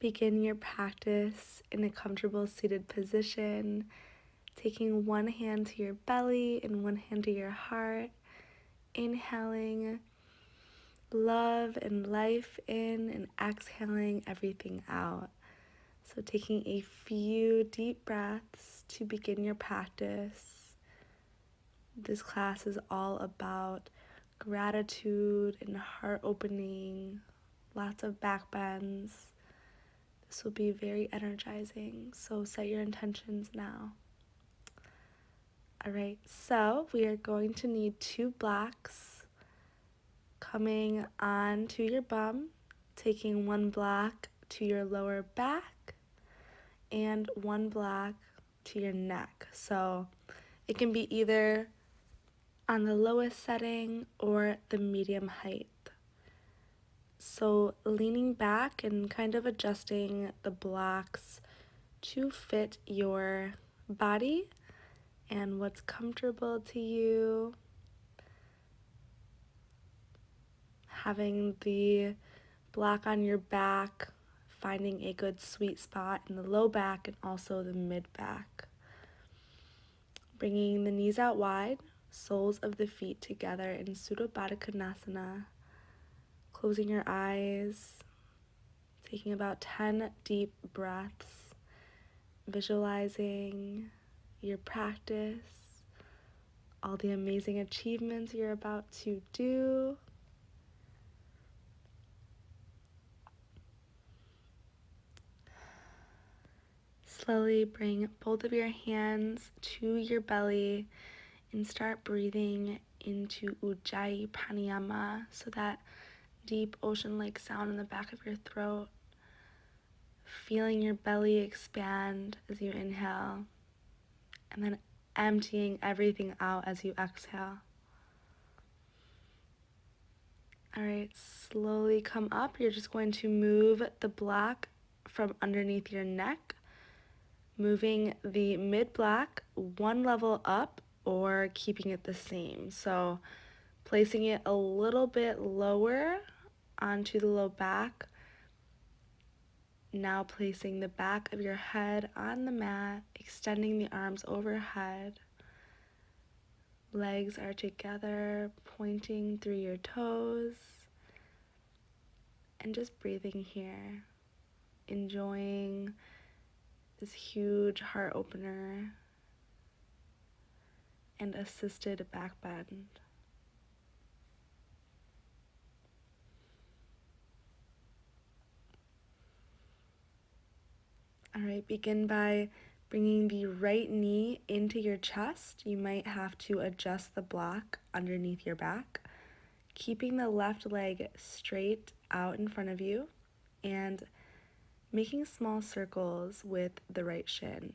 Begin your practice in a comfortable seated position, taking one hand to your belly and one hand to your heart, inhaling love and life in and exhaling everything out. So taking a few deep breaths to begin your practice. This class is all about gratitude and heart opening, lots of back bends. This will be very energizing, so set your intentions now. Alright, so we are going to need 2 blocks coming on to your bum, taking 1 block to your lower back and 1 block to your neck. So it can be either on the lowest setting or the medium height. So leaning back and kind of adjusting the blocks to fit your body and what's comfortable to you. Having the block on your back, finding a good sweet spot in the low back and also the mid back. Bringing the knees out wide, soles of the feet together in Supta Baddha Konasana. Closing your eyes, taking about 10 deep breaths, visualizing your practice, all the amazing achievements you're about to do. Slowly bring both of your hands to your belly and start breathing into Ujjayi Pranayama, so that deep ocean-like sound in the back of your throat. Feeling your belly expand as you inhale, and then emptying everything out as you exhale. Alright, slowly come up. You're just going to move the block from underneath your neck, moving the mid block 1 level up or keeping it the same. So placing it a little bit lower onto the low back. Now placing the back of your head on the mat, extending the arms overhead. Legs are together, pointing through your toes. And just breathing here, enjoying this huge heart opener and assisted back bend. Alright, begin by bringing the right knee into your chest. You might have to adjust the block underneath your back, keeping the left leg straight out in front of you and making small circles with the right shin.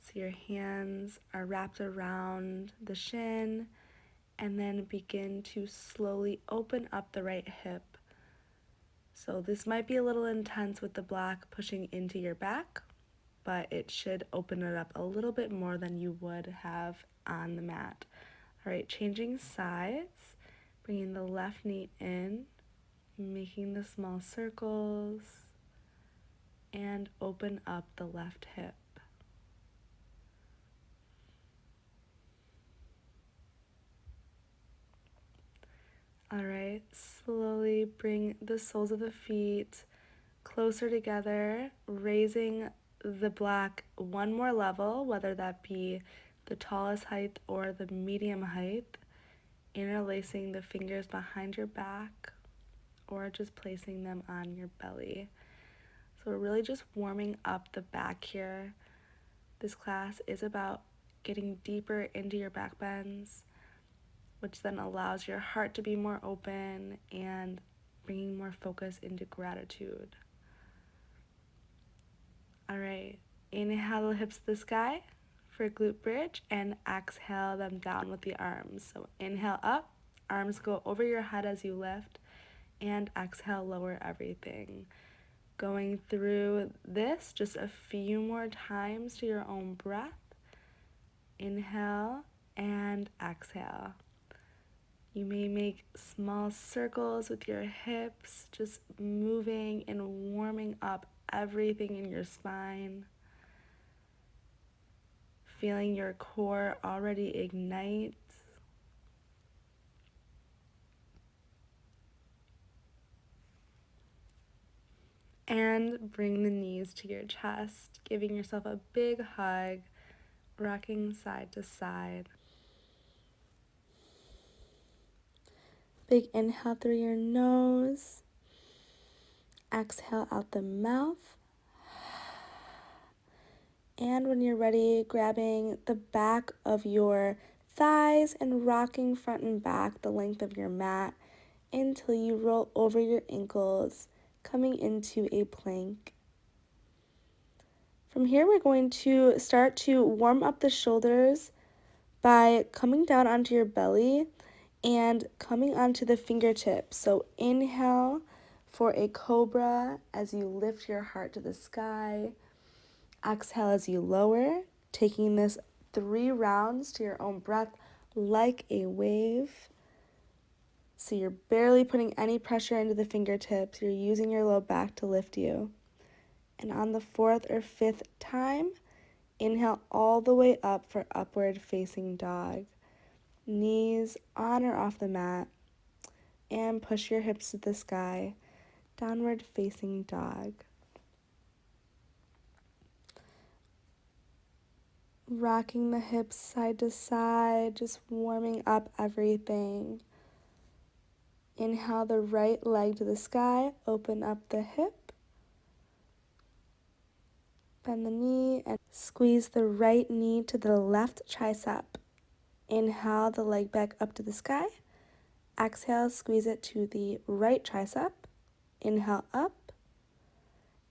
So your hands are wrapped around the shin, and then begin to slowly open up the right hip. So this might be a little intense with the block pushing into your back, but it should open it up a little bit more than you would have on the mat. All right, changing sides, bringing the left knee in, making the small circles, and open up the left hip. All right, slowly bring the soles of the feet closer together, raising the block 1 more level, whether that be the tallest height or the medium height, interlacing the fingers behind your back or just placing them on your belly. So we're really just warming up the back here. This class is about getting deeper into your back bends, which then allows your heart to be more open and bringing more focus into gratitude. All right, inhale the hips to the sky for glute bridge and exhale them down with the arms. So inhale up, arms go over your head as you lift, and exhale, lower everything. Going through this just a few more times to your own breath. Inhale and exhale. You may make small circles with your hips, just moving and warming up everything in your spine. Feeling your core already ignite. And bring the knees to your chest, giving yourself a big hug, rocking side to side. Big inhale through your nose. Exhale out the mouth. And when you're ready, grabbing the back of your thighs and rocking front and back the length of your mat until you roll over your ankles, coming into a plank. From here, we're going to start to warm up the shoulders by coming down onto your belly and coming onto the fingertips. So inhale for a cobra as you lift your heart to the sky. Exhale as you lower, taking this 3 rounds to your own breath like a wave. So you're barely putting any pressure into the fingertips. You're using your low back to lift you. And on the 4th or 5th time, inhale all the way up for upward facing dog. Knees on or off the mat. And push your hips to the sky. Downward facing dog. Rocking the hips side to side, just warming up everything. Inhale the right leg to the sky, open up the hip. Bend the knee and squeeze the right knee to the left tricep. Inhale the leg back up to the sky. Exhale, squeeze it to the right tricep. Inhale up.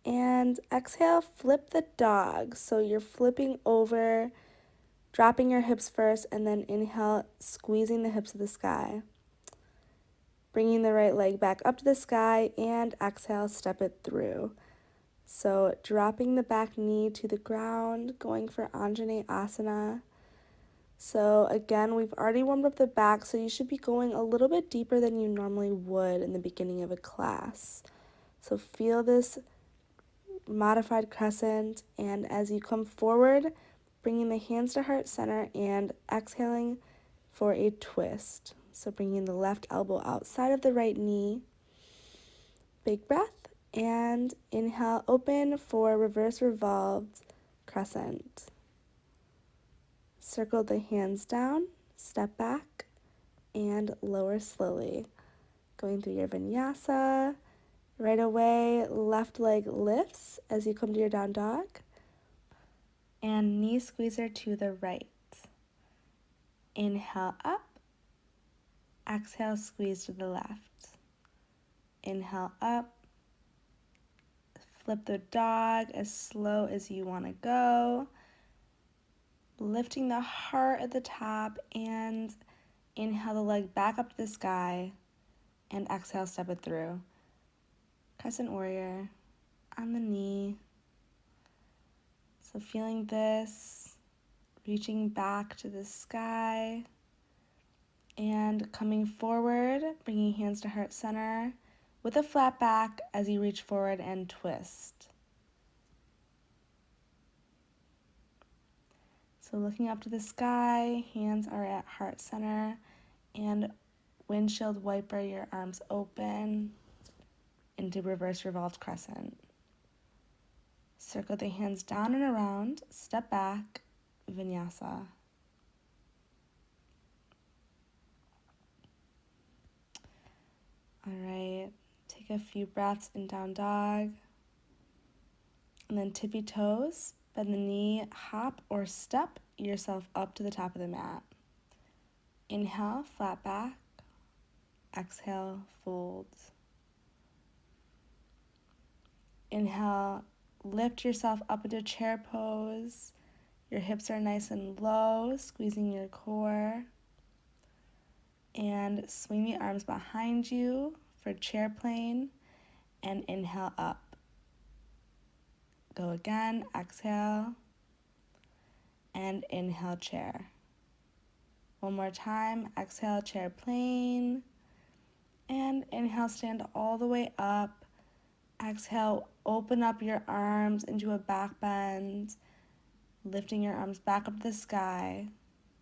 And exhale, flip the dog. So you're flipping over, dropping your hips first, and then inhale, squeezing the hips to the sky. Bringing the right leg back up to the sky, and exhale, step it through. So dropping the back knee to the ground, going for Anjaneyasana. So again, we've already warmed up the back, so you should be going a little bit deeper than you normally would in the beginning of a class. So feel this modified crescent, and as you come forward, bringing the hands to heart center and exhaling for a twist. So bringing the left elbow outside of the right knee. Big breath. And inhale, open for reverse revolved crescent. Circle the hands down, step back, and lower slowly. Going through your vinyasa. Right away, left leg lifts as you come to your down dog. And knee squeezer to the right. Inhale up. Exhale, squeeze to the left. Inhale up. Flip the dog as slow as you want to go. Lifting the heart at the top, and inhale the leg back up to the sky, and exhale, step it through. Crescent warrior on the knee. So feeling this, reaching back to the sky, and coming forward, bringing hands to heart center with a flat back as you reach forward and twist. So looking up to the sky, hands are at heart center, and windshield wiper your arms open into reverse revolved crescent. Circle the hands down and around, step back, vinyasa. All right, take a few breaths in down dog. And then tippy toes, bend the knee, hop or step yourself up to the top of the mat. Inhale, flat back. Exhale, fold. Inhale, lift yourself up into chair pose. Your hips are nice and low, squeezing your core. And swing the arms behind you for chair plane, and inhale up. Go again, exhale, and inhale chair. One more time. Exhale, chair plane. And inhale, stand all the way up. Exhale, open up your arms into a back bend, lifting your arms back up to the sky,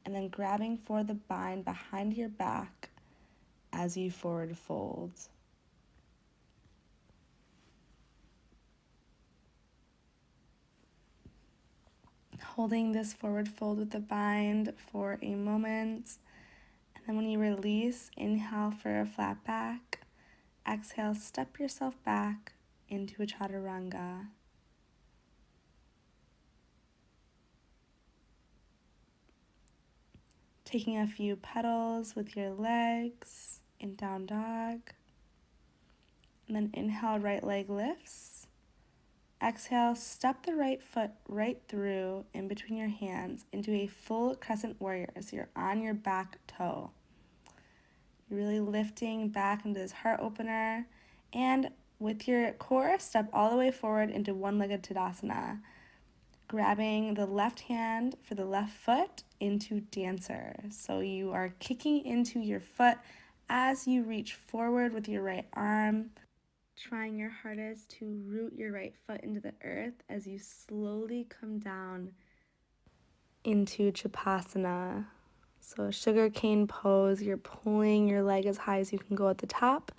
and then grabbing for the bind behind your back as you forward fold. Holding this forward fold with the bind for a moment. And then when you release, inhale for a flat back. Exhale, step yourself back into a chaturanga. Taking a few petals with your legs in down dog. And then inhale, right leg lifts. Exhale, step the right foot right through in between your hands into a full crescent warrior. So you're on your back toe. You're really lifting back into this heart opener. And with your core, step all the way forward into one-legged Tadasana. Grabbing the left hand for the left foot into dancer. So you are kicking into your foot as you reach forward with your right arm, trying your hardest to root your right foot into the earth as you slowly come down into Chapasana. So sugar cane pose, you're pulling your leg as high as you can go at the top,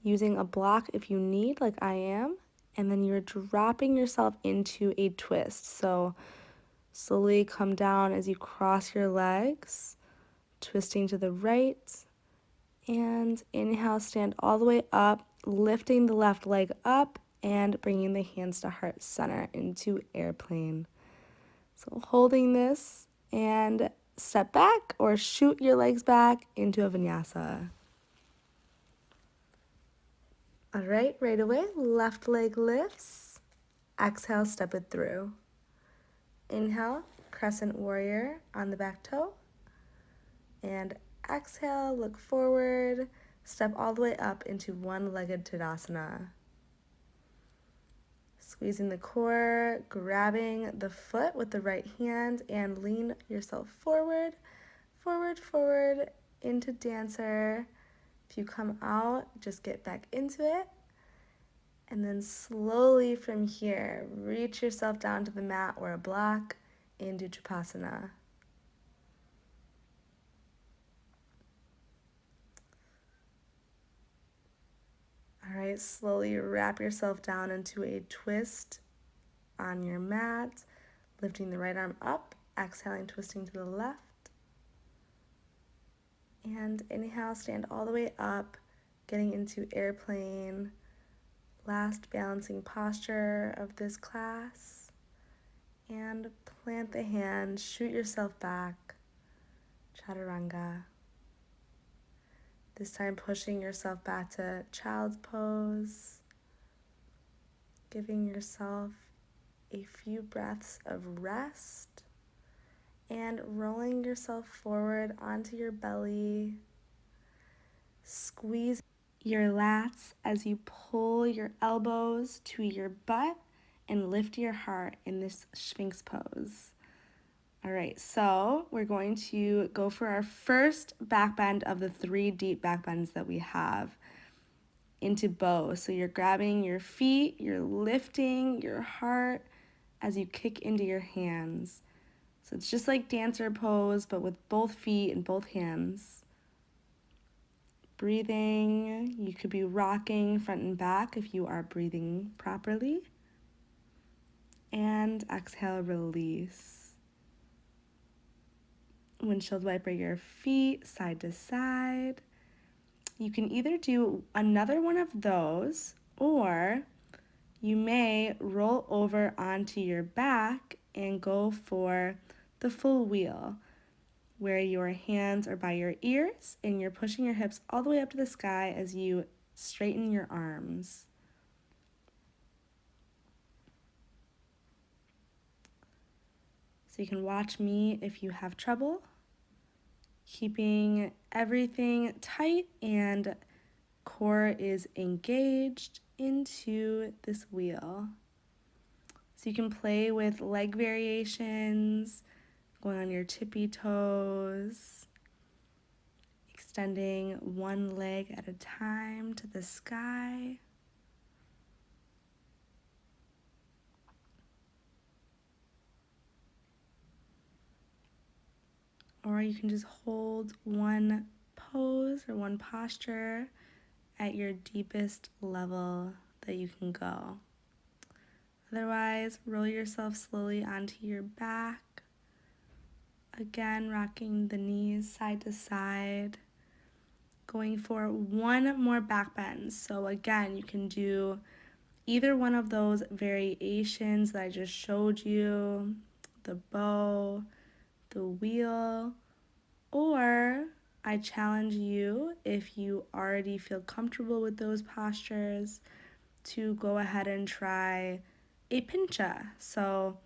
using a block if you need, like I am, and then you're dropping yourself into a twist. So slowly come down as you cross your legs, twisting to the right, and inhale, stand all the way up, lifting the left leg up and bringing the hands to heart center into airplane. So holding this and step back or shoot your legs back into a vinyasa. All right away, left leg lifts. Exhale, step it through. Inhale, crescent warrior on the back toe. And exhale, look forward, step all the way up into one-legged Tadasana. Squeezing the core, grabbing the foot with the right hand, and lean yourself forward, forward, forward into dancer. If you come out, just get back into it. And then slowly from here, reach yourself down to the mat or a block into Chapasana. All right, slowly wrap yourself down into a twist on your mat, lifting the right arm up, exhaling, twisting to the left. And inhale, stand all the way up, getting into airplane. Last balancing posture of this class. And plant the hands, shoot yourself back, chaturanga. This time pushing yourself back to child's pose, giving yourself a few breaths of rest, and rolling yourself forward onto your belly. Squeeze your lats as you pull your elbows to your butt and lift your heart in this Sphinx pose. All right, so we're going to go for our first back bend of the 3 deep back bends that we have into bow. So you're grabbing your feet, you're lifting your heart as you kick into your hands. So it's just like dancer pose, but with both feet and both hands. Breathing, you could be rocking front and back if you are breathing properly. And exhale, release. Windshield wiper your feet side to side. You can either do another one of those, or you may roll over onto your back and go for the full wheel, where your hands are by your ears and you're pushing your hips all the way up to the sky as you straighten your arms. So you can watch me if you have trouble. Keeping everything tight and core is engaged into this wheel. So you can play with leg variations, going on your tippy toes, extending one leg at a time to the sky. Or you can just hold one pose or one posture at your deepest level that you can go. Otherwise, roll yourself slowly onto your back. Again, rocking the knees side to side. Going for one more back bend. So again, you can do either one of those variations that I just showed you, the bow, the wheel, or I challenge you, if you already feel comfortable with those postures, to go ahead and try a pincha. So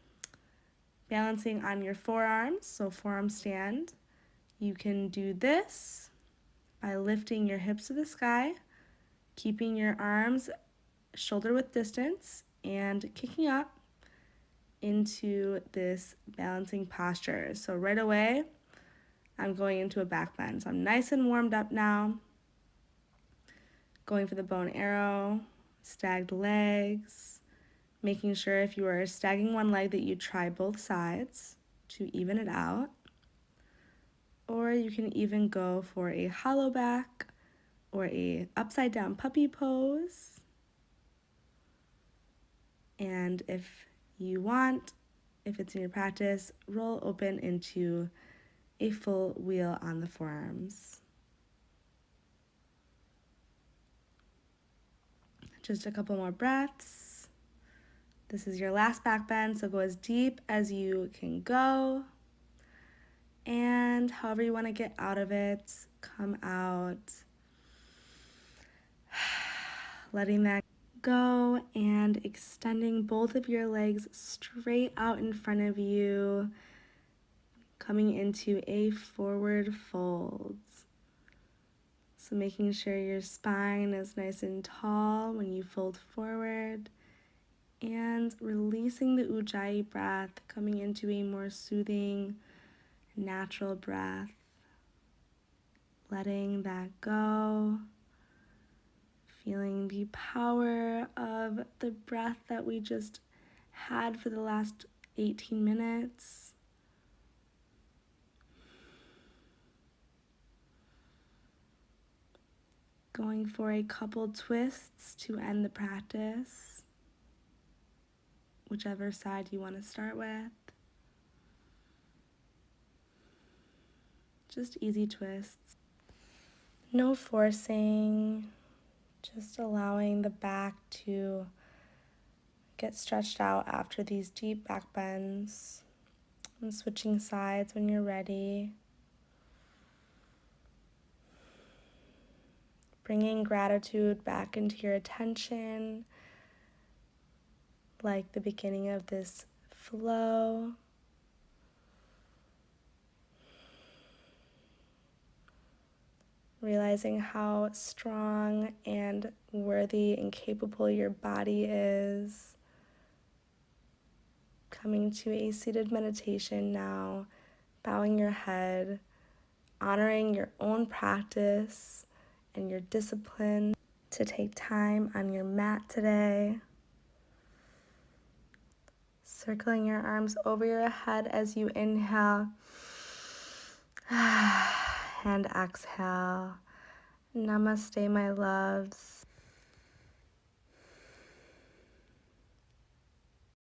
balancing on your forearms, so forearm stand. You can do this by lifting your hips to the sky, keeping your arms shoulder width distance, and kicking up into this balancing posture. So right away, I'm going into a back bend. So I'm nice and warmed up now. Going for the bow and arrow, stacked legs, making sure if you are stacking one leg that you try both sides to even it out. Or you can even go for a hollow back or a upside down puppy pose. And if you want, if it's in your practice, roll open into a full wheel on the forearms. Just a couple more breaths. This is your last back bend, so go as deep as you can go. And however you want to get out of it, come out. Letting that go and extending both of your legs straight out in front of you, coming into a forward fold. So making sure your spine is nice and tall when you fold forward, and releasing the Ujjayi breath, coming into a more soothing, natural breath. Letting that go. Feeling the power of the breath that we just had for the last 18 minutes. Going for a couple twists to end the practice, whichever side you want to start with. Just easy twists. No forcing, just allowing the back to get stretched out after these deep back bends. And switching sides when you're ready. Bringing gratitude back into your attention, like the beginning of this flow. Realizing how strong and worthy and capable your body is. Coming to a seated meditation now, bowing your head, honoring your own practice and your discipline to take time on your mat today. Circling your arms over your head as you inhale and exhale. Namaste, my loves.